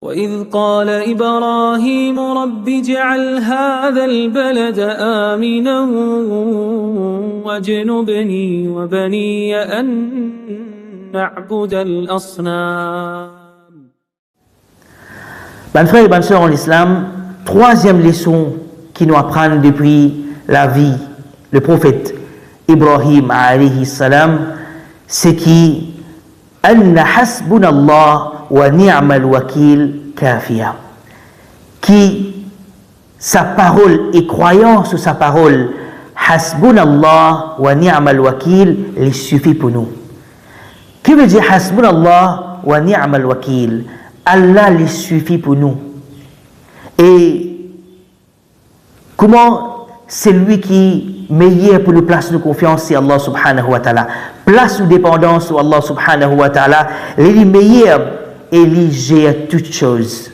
وإذ قال إبراهيم رب اجعل هذا البلد آمنا واجنبني وبني أن نعبد الأصنام. Mes frères et bonnes sœurs en islam, troisième leçon qui nous apprend depuis la vie, le prophète Ibrahim alayhi salam, c'est qui anna hasbunallah wa ni'mal wakil kafiya, qui sa parole et croyance sur sa parole hasbunallah wa ni'mal wakil il suffit pour nous. Qui veut dire hasbunallah wa ni'mal wakil? Allah il suffit pour nous. Et comment c'est lui qui meilleur pour nous placer de confiance, c'est Allah subhanahu wa ta'ala. Place de dépendance sur Allah subhanahu wa ta'ala, il est meilleur et il gère toutes choses.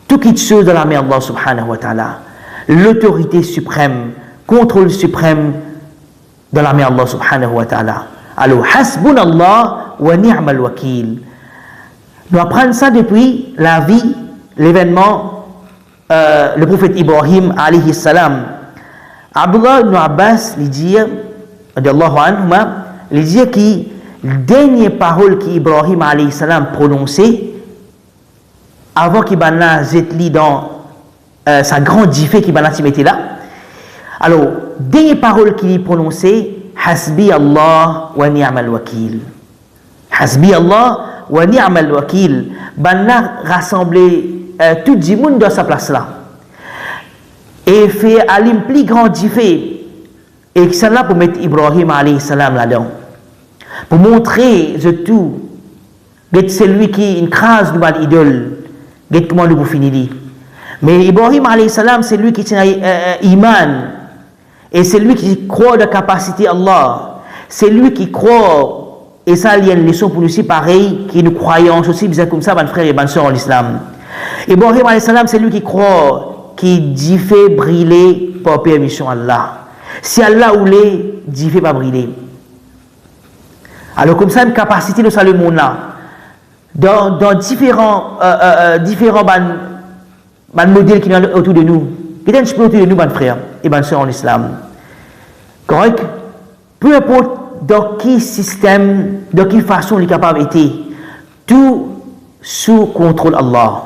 Toutes choses dans la main d'Allah subhanahu wa ta'ala. L'autorité suprême, contrôle suprême dans la main d'Allah subhanahu wa ta'ala. Alors, hasbunallah wa ni'mal wakil. Nous apprenons ça depuis la vie, l'événement, le prophète Ibrahim alayhi salam. Abdullah ibn Abbas lui dit, radiallahu anhuma, lui dit que la dernière parole qu'Ibrahim alayhi salam prononçait avant qu'il banna zetli dans sa grande diffé qu'il banna mettait là. Alors, dernière parole qu'il prononçait, hasbi Allah wa ni'mal wakil. Hasbi Allah wa ni'mal wakil. Banna rassemblé tout le monde dans sa place là. Et fait aller plus grand diffé. Et ça là pour mettre Ibrahim alayhi salam là-dedans. Pour montrer de tout. C'est celui qui écrase du mal idole. Comment nous finir. Mais Ibrahim alayhi salam, c'est lui qui tient iman. Et c'est lui qui croit de la capacité Allah. C'est lui qui croit. Et ça, il y a une leçon pour nous aussi pareil, qui nous croyons aussi, bien comme ça, mes frères et mes sœurs en l'islam. Ibrahim alayhi salam, c'est lui qui croit, qui dit fait briller par permission Allah. Si Allah voulait, dit fait pas briller. Alors comme ça, une capacité de salut monde là, dans différents modèles qui sont autour de nous. Peut-être que autour de nous, mes frères et mes sœurs en islam. Correct? Peu importe dans quel système, dans quelle façon il est capable d'être, tout sous contrôle Allah.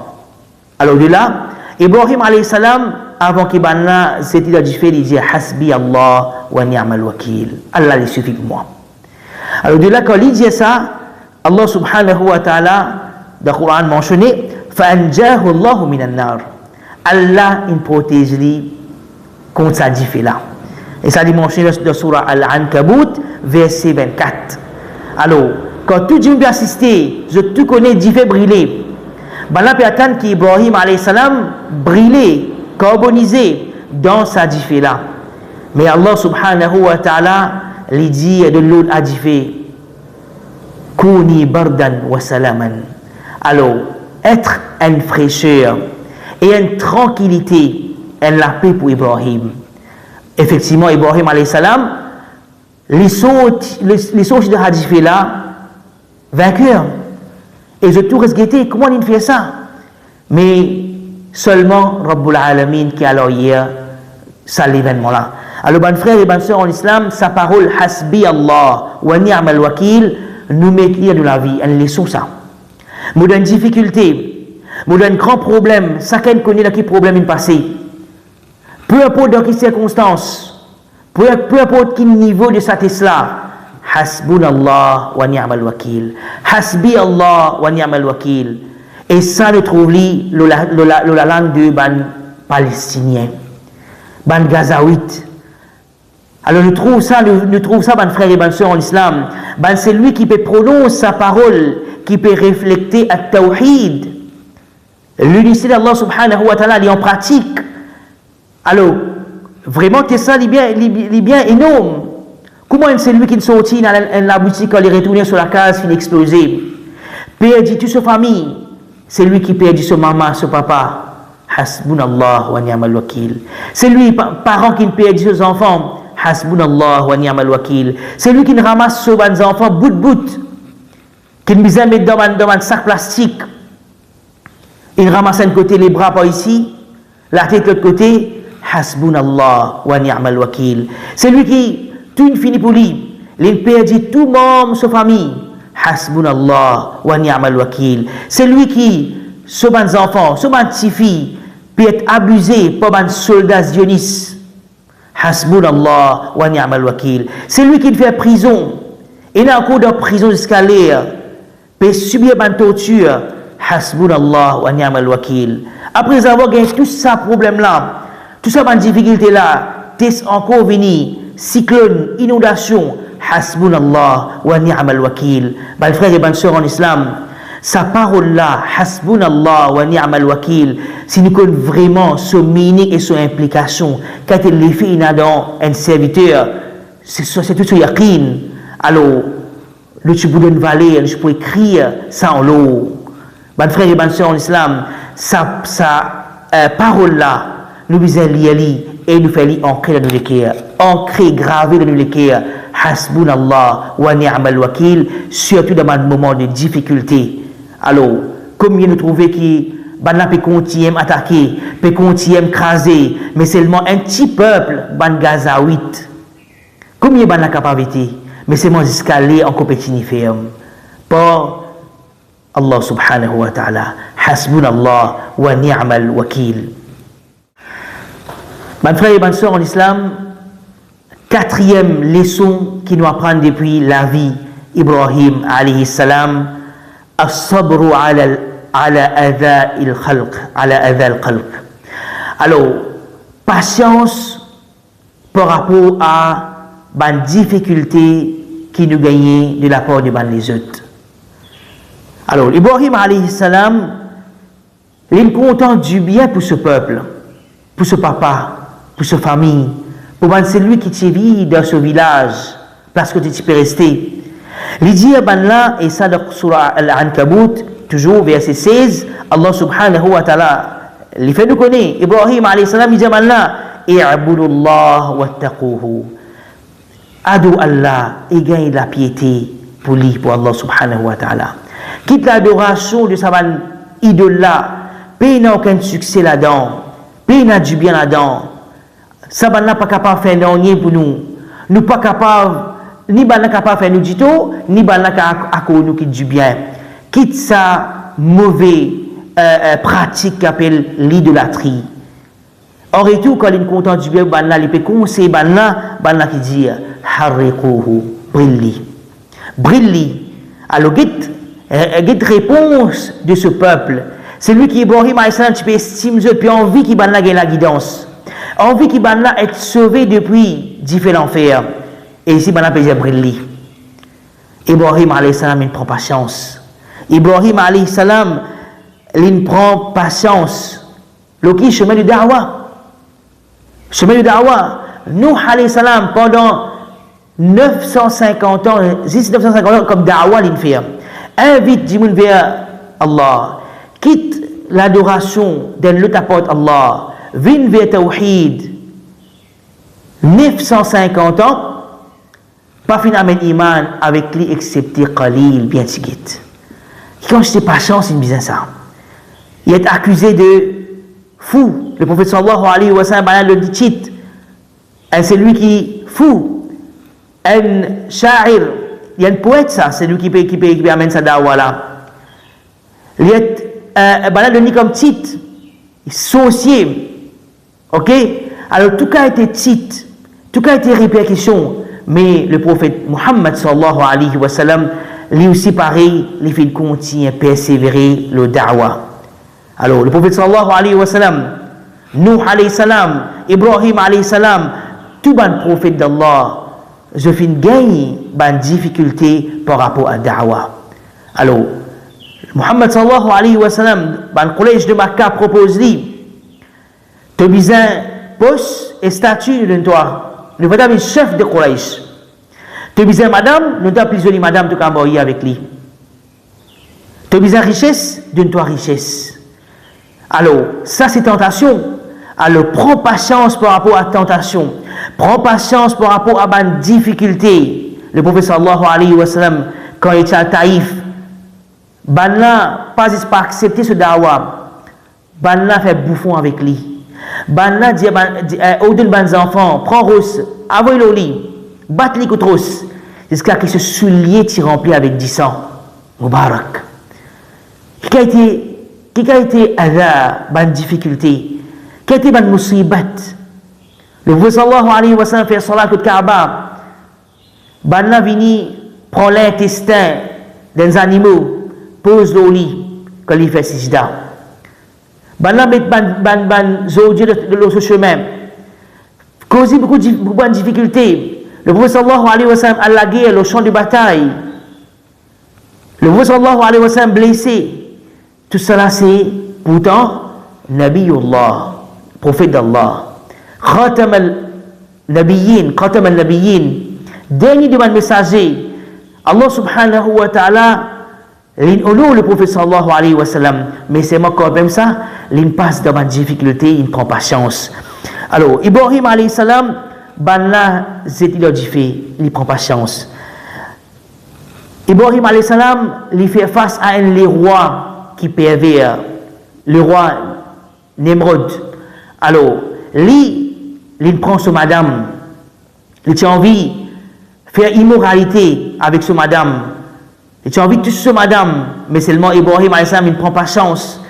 Alors de là, Ibrahim alayhi salam, avant qu'il banna, c'était dans différent, il dit hasbi Allah wa ni'mal wakil. Allah il suffit pour moi. Alors de là, quand il dit ça, Allah subhanahu wa ta'ala, dans le Coran mentionné, fa'anjahu Allahu minan nar. Allah il protège lui contre sa diffé là. Et ça dit mentionné dans surah Al-Ankabut, verset 24. Alors, quand tout le monde assisté, je tout connais diffé briller. Ben là, peut attendre qu'Ibrahim alayhi salam briller, carbonisé dans sa diffé là. Mais Allah subhanahu wa ta'ala lui dit de l'autre à diffé, Kouni bardan wa salaman. Alors, être une fraîcheur et une tranquillité, une la paix pour Ibrahim. Effectivement, Ibrahim alayhi salam, les sauts de Hadifé là, vainqueurs. Et je tout regretté, comment il fait ça? Mais seulement Rabbul Alamin qui a alors hier, ça l'événement là. Alors, mes frères et mes sœurs en islam, sa parole, hasbi Allah wa ni'mal wakil, nous met lire de la vie, une leçon ça. Nous donne difficulté, nous donne grand problème, chacun connaît dans quel problème il passé. Peu importe dans quelles circonstances, peu importe quel niveau de sa Tesla, hasbunallah wa ni'mal wakil. Hasbi Allah wa ni'mal wakil. Et ça le trouve la langue de ban palestinien, ban gazaouite. Alors nous trouvons ça, ban frères et ban sœurs en islam. Ben c'est lui qui peut prononcer sa parole, qui peut refléter à tawhid. L'unicité d'Allah subhanahu wa ta'ala, il est en pratique. Alors, vraiment, c'est ça, il est bien énorme. Comment c'est lui qui est sorti dans la boutique, quand il est retourné sur la case, il est explosé. Perdu toute sa famille. C'est lui qui perdit sa maman, son papa. Hasbunallah wa ni'mal wakil. C'est lui, parent qui perdit ses enfants. Hasbunallah wa ni'mal wakil. C'est lui qui ramasse ses enfants bout de bout. Qui nous a mis dans un sac plastique. Il ramasse un côté les bras par ici, la tête de l'autre côté. Hasbunallah wa ni'mal wakil. C'est lui qui, tout fini pour lui. Il perdit tout membre de sa famille. Hasbunallah wa ni'mal wakil. C'est lui qui, sur les enfants, sur les petites filles, peut être abusé par les soldats zionistes. Hasbunallah wa ni'mal wakil. C'est lui qui fait prison. Il est encore dans prison jusqu'à l'air. Peut subir une torture. Hasbunallah wa ni'mal wakil. Après avoir gagné tout ça problème là, tout ça une difficulté là, t'es encore venu cyclone, inondation. Hasbunallah wa ni'mal wakil. Mes frères et mes sœurs en islam, sa parole là, Hasbunallah wa ni'mal wakil, si nous connaissons vraiment son meaning et son implication, quand il est fait dans un serviteur, c'est tout ce yaqin. Alors, le tu peux donner valeur, je peux écrire ça en l'eau. Mes frères et mes sœurs en islam, sa parole là, nous disons lire et nous faisons ancrer dans nos cœurs, ancrer, graver dans nos cœurs. Hasbunallah wa ni'mal wakil, surtout dans un moment de difficulté. Alors, combien nous trouvons qui banna peut continuer à attaquer, peut continuer à craser, mais seulement un petit peuple, ban Gazaouite. Combien banna capacité, mais seulement escalier en compétition ferme. Par Allah subhanahu wa ta'ala. Hasbunallah wa ni'mal wakil. Mes frères et mes sœurs en islam, quatrième leçon qui nous apprend depuis la vie Ibrahim alayhi salam, as-sabru ala adha al-khalq, ala adha al-khalq. Alors, patience par rapport à la difficulté qui nous gagne de la part de les autres. Alors, Ibrahim alayhi salam, il est content du bien pour ce peuple, pour ce papa, pour sa famille, pour celui qui te vit dans ce village, parce que tu peux rester. Il dit là, et ça dans Surah Al-Ankabut, toujours verset 16, Allah subhanahu wa ta'ala, il fait nous connaître, Ibrahim alayhi salam, il dit là, i'budullah wattaquhu. Adou Allah et gagne la piété pour lui, pour Allah subhanahu wa ta'ala. Quitte l'adoration de sa idole là, pays n'a aucun succès là-dedans, pays n'a du bien là-dedans. Ça n'a pas capable de faire rien pour nous. Nous pas capable, ni pas capable de faire nous du tout, ni pas capable nous qui du bien. Quitte sa mauvaise pratique qui appelle l'idolâtrie. Or et tout, quand il est content du bien, il peut conseiller, qui dit harriquhu, brille. Brille. Alors, cette réponse de ce peuple, c'est lui qui Ibrahim alayhi tu peux estimer puis envie qui gagne la guidance. Envie qui être sauvé depuis différents fers. Et ici, il peut dire brille. Ibrahim alayhi salam, il prend patience. Ibrahim alayhi salam, il prend patience. Le qui chemin du da'wa. Chemin du da'wa. Nuh alayhi salam, pendant 950 ans, 950 ans, comme da'wa, il fait. Invite Jimoun vers Allah. Quitte l'adoration d'un l'autre apporte Allah. Vin vers Tawhid. 950 ans. Pas finalement iman avec lui excepté Khalil, bien tigit. Quand je n'ai pas chance, il me disait ça. Il est accusé de fou. Le prophète sallallahu alayhi wa sallam le dit cheat. C'est lui qui fou. Un sha'ir. Il y a un poète, ça, c'est lui qui amène sa dawa là. Il est le dit comme titre, sorcier. Ok? Alors, tout cas a été titre, tout cas a été répercussion. Mais le prophète Muhammad sallallahu alayhi wa sallam, lui aussi pareil, il fait continuer à persévérer le da'wa. Alors, le prophète sallallahu alayhi wa sallam, Nuh alayhi salam, Ibrahim alayhi salam, tout bon prophète d'Allah, je fais une gagne, une difficulté par rapport à da'wa. Alors, Muhammad sallallahu alayhi wa sallam, le collège de Makkah propose lui, tu as besoin poste et statut de toi. Le madame est chef de Quraysh. Tu as besoin madame, nous avons plusieurs madame de Camboya avec lui. Tu as besoin richesse, donne-toi richesse. Alors, ça c'est tentation. Alors, prends patience par rapport à la tentation. Prends patience par rapport à une difficulté. Le prophète sallallahu alayhi wa sallam, quand il était à Taïf, pas accepter ce da'wa. Banna fait bouffon avec lui. Banna dit aux deux enfants, prends Rousse, envoie-le au lit, batte-le contre Rousse, jusqu'à ce que ce soulier t'y rempli avec du sang. Mubarak. Qui a été à difficulté, qui a été à musibat. Le prophète sallallahu alayhi wa sallam fait salat au Kaaba. Banna vini prend l'intestin des animaux, pose le lit, quand il fait sijda. Banna met ban zodi de l'autre chemin. Cause beaucoup de difficultés. Le prophète sallallahu alayhi wa sallam à la guerre, au champ de bataille. Le prophète sallallahu alayhi wa sallam blessé. Tout cela c'est pourtant Nabiullah, prophète d'Allah. Khatam al-Nabiyyin, dernier de mon messager. Allah subhanahu wa ta'ala, il honore le prophète sallallahu alayhi wa sallam, mais c'est moi quand même ça, il passe dans ma difficulté, il ne prend pas chance. Alors, Ibrahim alayhi salam, banna c'est il a dit fait, il ne prend pas chance. Ibrahim alayhi salam, il fait face à un les rois qui pervers, le roi Nemrod. Alors, il prend son madame, il a envie de faire immoralité avec son madame, il a envie de tuer son madame, mais seulement Ibrahim alayhi salam, il ne prend pas chance.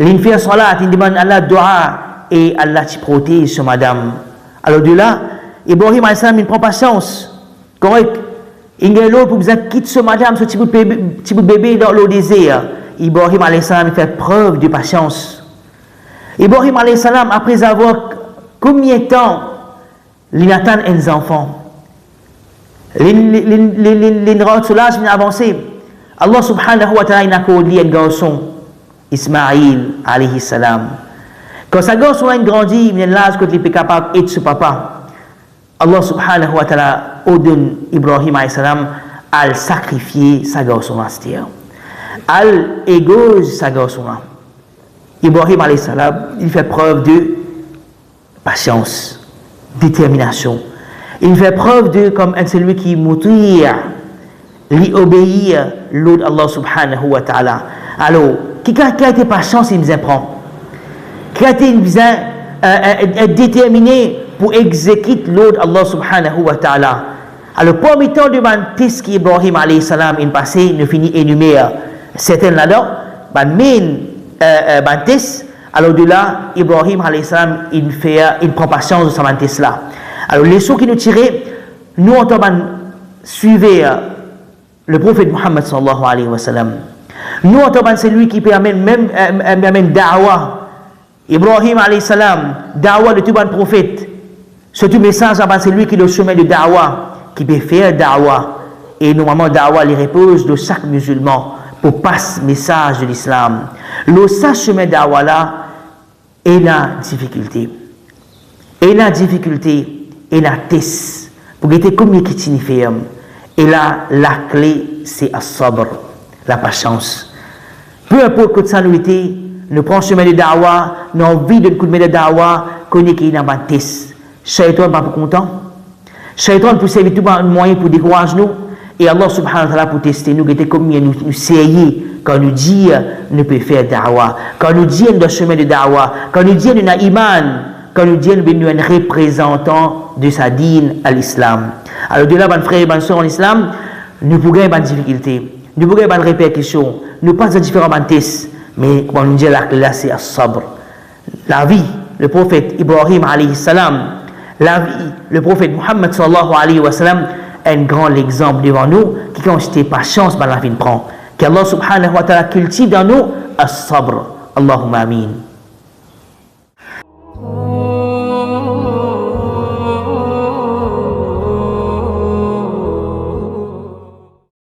Il fait salat, il demande à Allah dua et Allah te protège son madame. Alors de là, Ibrahim alayhi salam, il ne prend pas chance. Correct? Il y a l'eau pour quitter son madame, ce petit bébé dans le désert. Ibrahim alayhi salam fait preuve de patience. Ibrahim alayhi salam, après avoir combien de temps il attend un enfant, il rentre là, il a avancé. Allah subhanahu wa ta'ala, il a accordé un garçon, Ismaïl alayhi salam. Quand ce garçon a grandi, il est là, il est capable d'être son papa. Allah subhanahu wa ta'ala ordonne Ibrahim alayhi salam à sacrifier sa garçon. Al égose sa garçon. Ibrahim alayhi salam, il fait preuve de patience, détermination. Il fait preuve de comme celui qui moutit, lui obéir l'autre Allah subhanahu wa ta'ala. Alors, qui a été patience, il nous apprend. Qui a été déterminé pour exécuter l'autre Allah subhanahu wa ta'ala. Alors, parmi tant de mantis qui Ibrahim alayhi salam il passé, ne finit énumérer certaines là-dedans, mantis, alors de là, Ibrahim alayhi salam il prend patience de sa mantis là. Alors, les leçons qui nous tiraient, nous en tant que suivre le prophète Muhammad sallallahu alayhi wa sallam. Nous en tant que celui qui permet même da'wah. Ibrahim alayhi salam, da'wah de tout bon prophète. Surtout message avant celui qui est le chemin de da'wah, qui peut faire da'wah. Et normalement, da'wah les repose de chaque musulman pour passer message de l'islam. Le chemin da'wah là est la difficulté. Et la difficulté est la test. Pour être comme qui signifie. Et là, la clé, c'est as-sabr, la patience. Peu importe que ça nous était, nous prenons chemin de da'wah, nous avons envie de coup de da'wah, connaît qu'il y a un test. Shaitan n'est pas content. Shaitan peut servir tout un moyen pour décourager nous. Et Allah subhanahu wa ta'ala pour tester nous, comme nous sérieux quand nous dit nous pouvons faire da'wah, quand nous dit nous chemin de da'wah, quand nous dit nous avons iman, quand nous dit nous sommes un représentant de sa dîne à l'islam. Alors de là, mes frères et mes soeurs en islam, nous pourrions avoir des difficultés, nous pourrions avoir des répercussions, nous pas de différents tests, mais comme on nous dit là, c'est as-sabr. La vie, le prophète Ibrahim alayhi salam, la vie, le prophète Muhammad sallallahu alayhi wa sallam, un grand exemple devant nous, qui quand j'étais pas chance, la vie prend. Qu'Allah subhanahu wa ta'ala cultive dans nous as-sabr. Allahumma amin.